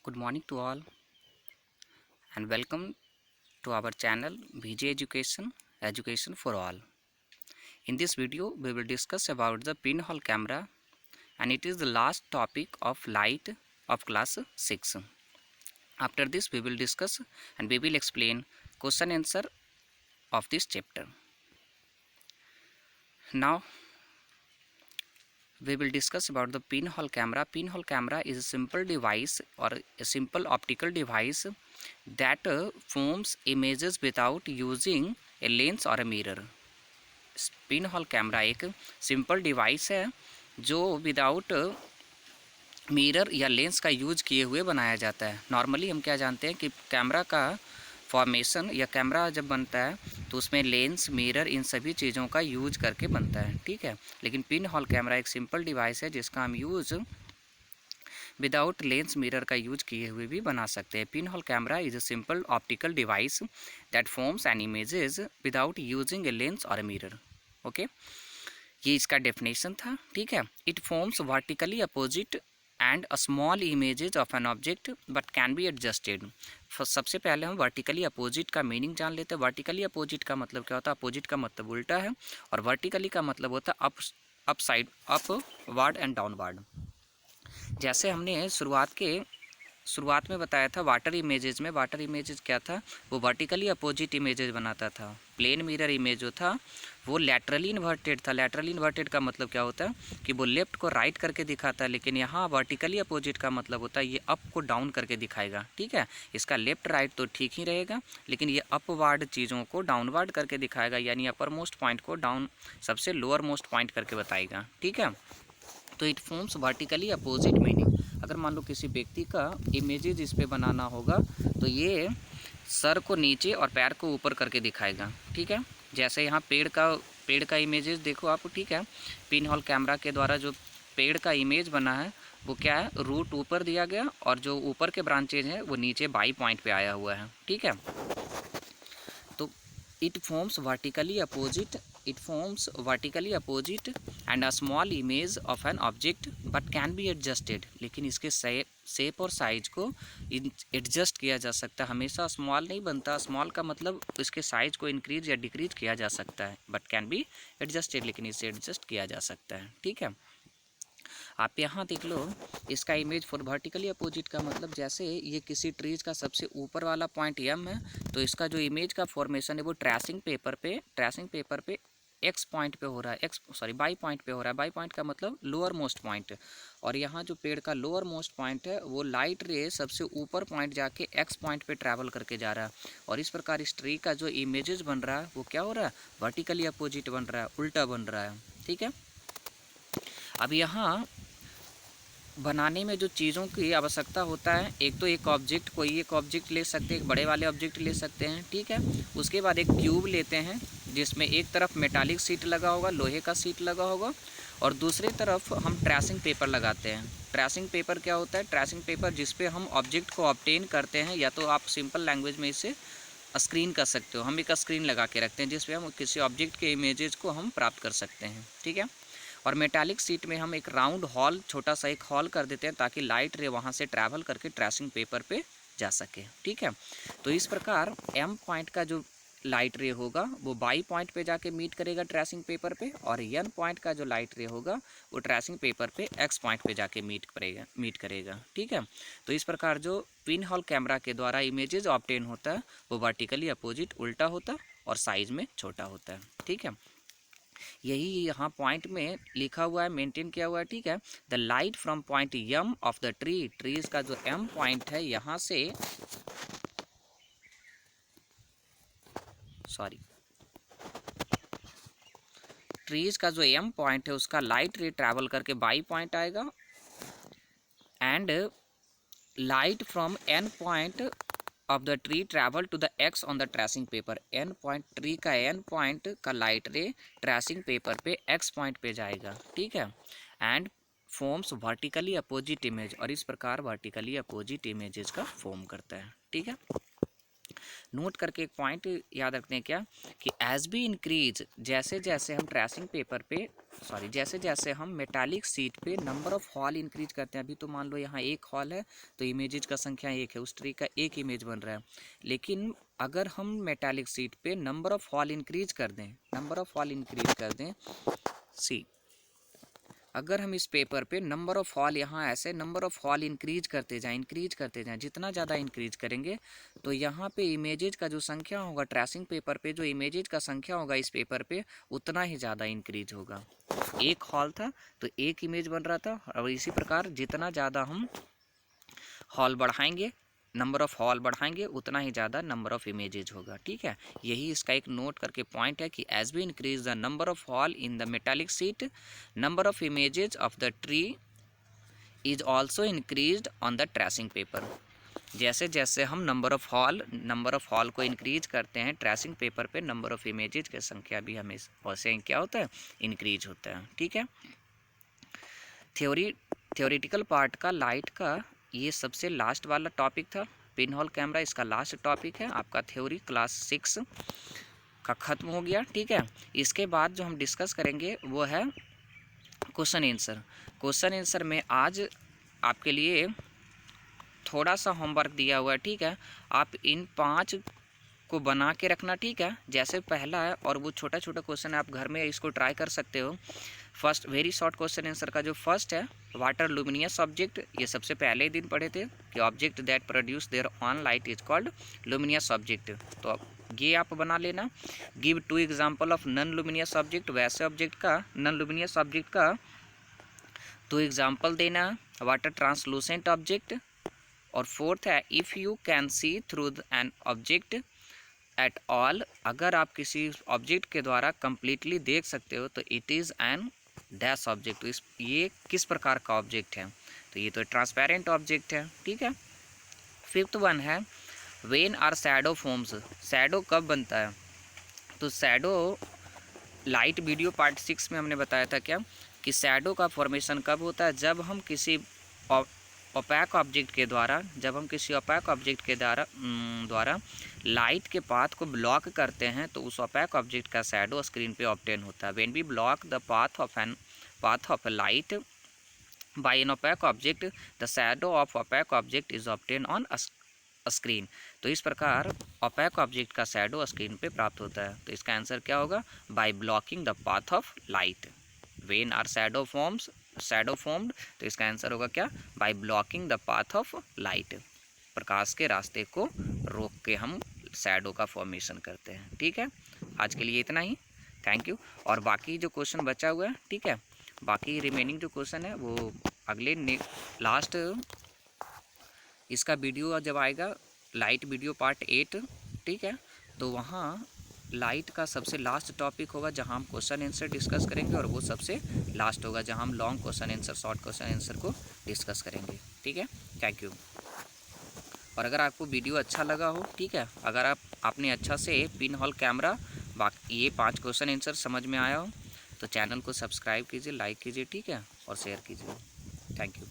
Good morning to all and welcome to our channel VJ Education for All. In this video we will discuss about the pinhole camera, and it is the last topic of light of class 6. After this we will discuss and we will explain question answer of this chapter. Now we will discuss about the pinhole camera. Pinhole camera is a simple device or a simple optical device that forms images without using a lens or a mirror. Pinhole camera एक simple device है जो without mirror या lens का use किए हुए बनाया जाता है। नॉर्मली हम क्या जानते हैं कि कैमरा का फॉर्मेशन या कैमरा जब बनता है तो उसमें लेंस मिरर इन सभी चीज़ों का यूज करके बनता है, ठीक है। लेकिन पिन होल कैमरा एक सिंपल डिवाइस है जिसका हम यूज़ विदाउट लेंस मिरर का यूज किए हुए भी बना सकते हैं। Pin hole camera is a simple optical device that forms an images without using a lens और ए मिरर। ओके, ये इसका डेफिनेशन था, ठीक है। It forms vertically opposite and a small images of an object but can be adjusted. सबसे पहले हम vertically opposite का मीनिंग जान लेते हैं। वर्टिकली अपोजिट का मतलब क्या होता है? अपोजिट का मतलब उल्टा है और वर्टिकली का मतलब होता है up side, upward and downward. जैसे हमने शुरुआत में बताया था वाटर इमेजेस में, वाटर इमेजेस क्या था? वो वर्टिकली अपोजिट इमेजेस बनाता था। प्लेन मिरर इमेज जो था वो लैटरली इन्वर्टेड था। लैटरली इन्वर्टेड का मतलब क्या होता है कि वो लेफ्ट को राइट करके दिखाता है, लेकिन यहाँ वर्टिकली अपोजिट का मतलब होता है ये अप को डाउन करके दिखाएगा, ठीक है। इसका लेफ्ट राइट तो ठीक ही रहेगा, लेकिन ये अपवार्ड चीज़ों को डाउनवर्ड करके दिखाएगा, यानी अपर मोस्ट पॉइंट को डाउन सबसे लोअर मोस्ट पॉइंट करके बताएगा, ठीक है। तो it forms vertically opposite meaning. अगर मान लो किसी व्यक्ति का इमेजेज इस पे बनाना होगा तो ये सर को नीचे और पैर को ऊपर करके दिखाएगा, ठीक है। जैसे यहाँ पेड़ का इमेजेस देखो आप, ठीक है। पिन होल कैमरा के द्वारा जो पेड़ का इमेज बना है वो क्या है? रूट ऊपर दिया गया और जो ऊपर के ब्रांचेज हैं वो नीचे बाई पॉइंट पे आया हुआ है, ठीक है। तो it forms vertically opposite and a small image of an object but can be adjusted। लेकिन इसके शेप और साइज को एडजस्ट किया जा सकता है। हमेशा स्मॉल नहीं बनता। स्मॉल का मतलब इसके साइज को इंक्रीज या डिक्रीज किया जा सकता है, बट कैन बी एडजस्टेड, लेकिन इसे एडजस्ट किया जा सकता है, ठीक है। आप यहाँ देख लो, इसका इमेज फॉर वर्टिकली अपोजिट का मतलब जैसे ये किसी ट्रीज का सबसे ऊपर वाला पॉइंट एम है तो इसका जो इमेज का फॉर्मेशन है वो ट्रेसिंग पेपर पे एक्स पॉइंट पे हो रहा है, बाई पॉइंट पे हो रहा है। बाई पॉइंट का मतलब लोअर मोस्ट पॉइंट, और यहाँ जो पेड़ का लोअर मोस्ट पॉइंट है वो लाइट रे सबसे ऊपर पॉइंट जाके एक्स पॉइंट पे ट्रैवल करके जा रहा है, और इस प्रकार इस ट्री का जो इमेजेस बन रहा है वो क्या हो रहा है? वर्टिकली अपोजिट बन रहा है, उल्टा बन रहा है, ठीक है। अब यहाँ बनाने में जो चीज़ों की आवश्यकता होता है, एक तो कोई एक ऑब्जेक्ट ले सकते हैं, एक बड़े वाले ऑब्जेक्ट ले सकते हैं, ठीक है। उसके बाद एक ट्यूब लेते हैं जिसमें एक तरफ मेटालिक सीट लगा होगा, लोहे का सीट लगा होगा, और दूसरी तरफ हम ट्रेसिंग पेपर लगाते हैं। ट्रेसिंग पेपर क्या होता है? ट्रेसिंग पेपर जिस पे हम ऑब्जेक्ट को ऑब्टेन करते हैं, या तो आप सिंपल लैंग्वेज में इसे स्क्रीन कर सकते हो। हम एक स्क्रीन लगा के रखते हैं जिस पे हम किसी ऑब्जेक्ट के इमेजेस को हम प्राप्त कर सकते हैं, ठीक है। और मेटालिक सीट में हम एक राउंड हॉल, छोटा सा एक हॉल कर देते हैं ताकि लाइट रे वहाँ से ट्रैवल करके ट्रेसिंग पेपर पे जा सके, ठीक है। तो इस प्रकार एम पॉइंट का जो लाइट रे होगा वो बाई पॉइंट पे जाके मीट करेगा ट्रेसिंग पेपर पे, और एन पॉइंट का जो लाइट रे होगा वो ट्रेसिंग पेपर पे एक्स पॉइंट पे जाके मीट करेगा, ठीक है। तो इस प्रकार जो पिन होल कैमरा के द्वारा इमेजेस ऑब्टेन होता है वो वर्टिकली अपोजिट उल्टा होता है और साइज में छोटा होता है, ठीक है। यही यहाँ पॉइंट में लिखा हुआ है, मेंटेन किया हुआ है, ठीक है। The light from point M of the trees का जो एम पॉइंट है यहाँ से ट्रीज का जो एम पॉइंट है उसका लाइट रे ट्रैवल करके बाई पॉइंट आएगा, and light from N point of the tree travel to the X on the tracing paper. N point, tree का एन पॉइंट का लाइट रे ट्रेसिंग पेपर पे X point पे जाएगा, ठीक है। And forms vertically opposite image, और इस प्रकार वर्टिकली अपोजिट इमेजेस का फॉर्म करता है, ठीक है। नोट करके एक पॉइंट याद रखते हैं क्या, कि एज बी इंक्रीज, जैसे जैसे हम ट्रेसिंग पेपर पे जैसे जैसे हम मेटालिक सीट पे नंबर ऑफ हॉल इंक्रीज करते हैं, अभी तो मान लो यहाँ एक हॉल है तो इमेजेज का संख्या एक है, उस ट्री का एक इमेज बन रहा है। लेकिन अगर हम मेटालिक सीट पे नंबर ऑफ हॉल इंक्रीज कर दें, सी अगर हम इस पेपर पे नंबर ऑफ हॉल, यहाँ ऐसे नंबर ऑफ हॉल इंक्रीज करते जाएं, जितना ज़्यादा इंक्रीज करेंगे तो यहाँ पे इमेजेज का जो संख्या होगा, ट्रेसिंग पेपर पे जो इमेजेज का संख्या होगा इस पेपर पे, उतना ही ज़्यादा इंक्रीज होगा। एक हॉल था तो एक इमेज बन रहा था, और इसी प्रकार जितना ज़्यादा हम हॉल बढ़ाएंगे, नंबर ऑफ हॉल बढ़ाएंगे, उतना ही ज़्यादा नंबर ऑफ इमेजेज होगा। ठीक है, यही इसका एक नोट करके पॉइंट है कि as we increase the number of hole in the metallic sheet, number of images of the tree is also increased on the tracing paper. जैसे जैसे हम नंबर ऑफ हॉल को इंक्रीज करते हैं ट्रेसिंग पेपर पे, number of images की संख्या भी हमें वैसे क्या होता है, इंक्रीज होता है। ठीक है, थ्योरेटिकल पार्ट का लाइट का ये सबसे लास्ट वाला टॉपिक था। पिन होल कैमरा इसका लास्ट टॉपिक है, आपका थ्योरी क्लास 6 का ख़त्म हो गया। ठीक है, इसके बाद जो हम डिस्कस करेंगे वो है क्वेश्चन आंसर में आज आपके लिए थोड़ा सा होमवर्क दिया हुआ है। ठीक है, आप इन 5 को बना के रखना। ठीक है, जैसे पहला है और वो छोटा छोटा क्वेश्चन है, आप घर में इसको ट्राई कर सकते हो। First very short question answer का जो फर्स्ट है, वाटर लुमिनियस ऑब्जेक्ट, ये सबसे पहले दिन पढ़े थे कि object that produce their on light is called luminous object. तो अब ये आप बना लेना। Give 2 example of non luminous object, वैसे ऑब्जेक्ट का, नॉन लुमिनियस ऑब्जेक्ट का 2 एग्जाम्पल देना। वाटर ट्रांसलूसेंट ऑब्जेक्ट, और फोर्थ है if you can see through an object at all, अगर आप किसी ऑब्जेक्ट के द्वारा कंप्लीटली देख सकते हो तो it is an dash object. तो ये किस प्रकार का ऑब्जेक्ट है, तो ये तो ट्रांसपेरेंट ऑब्जेक्ट है। ठीक है, फिफ्थ वन है when are shadow forms, shadow कब बनता है, तो शैडो लाइट वीडियो पार्ट 6 में हमने बताया था क्या, कि शैडो का फॉर्मेशन कब होता है, जब हम किसी ओपैक ऑब्जेक्ट के द्वारा लाइट के पाथ को ब्लॉक करते हैं, तो उस ओपैक ऑब्जेक्ट का शैडो स्क्रीन पे ऑब्टेन होता है। When we block the path of light by an opaque object, the shadow of opaque object is obtain on screen. तो इस प्रकार ओपैक ऑब्जेक्ट का शैडो स्क्रीन पे प्राप्त होता है। तो इसका आंसर क्या होगा, by blocking the path of light. When are shadow formed, तो इसका आंसर होगा क्या, by blocking the path of light. प्रकाश के रास्ते को रोक के हम शैडो का फॉर्मेशन करते हैं। ठीक है, आज के लिए इतना ही, थैंक यू। और बाकी जो क्वेश्चन बचा हुआ है, ठीक है, बाकी रिमेनिंग जो क्वेश्चन है वो अगले लास्ट इसका वीडियो जब आएगा, लाइट वीडियो पार्ट 8, ठीक है, तो वहाँ लाइट का सबसे लास्ट टॉपिक होगा जहाँ हम क्वेश्चन आंसर डिस्कस करेंगे, और वो सबसे लास्ट होगा जहाँ हम long question answer, short question answer को डिस्कस करेंगे। ठीक है, थैंक यू। और अगर आपको वीडियो अच्छा लगा हो, ठीक है, अगर आपने अच्छा से पिन होल कैमरा बाकी ये 5 क्वेश्चन आंसर समझ में आया हो, तो चैनल को सब्सक्राइब कीजिए, लाइक कीजिए, ठीक है, और शेयर कीजिए। Thank you.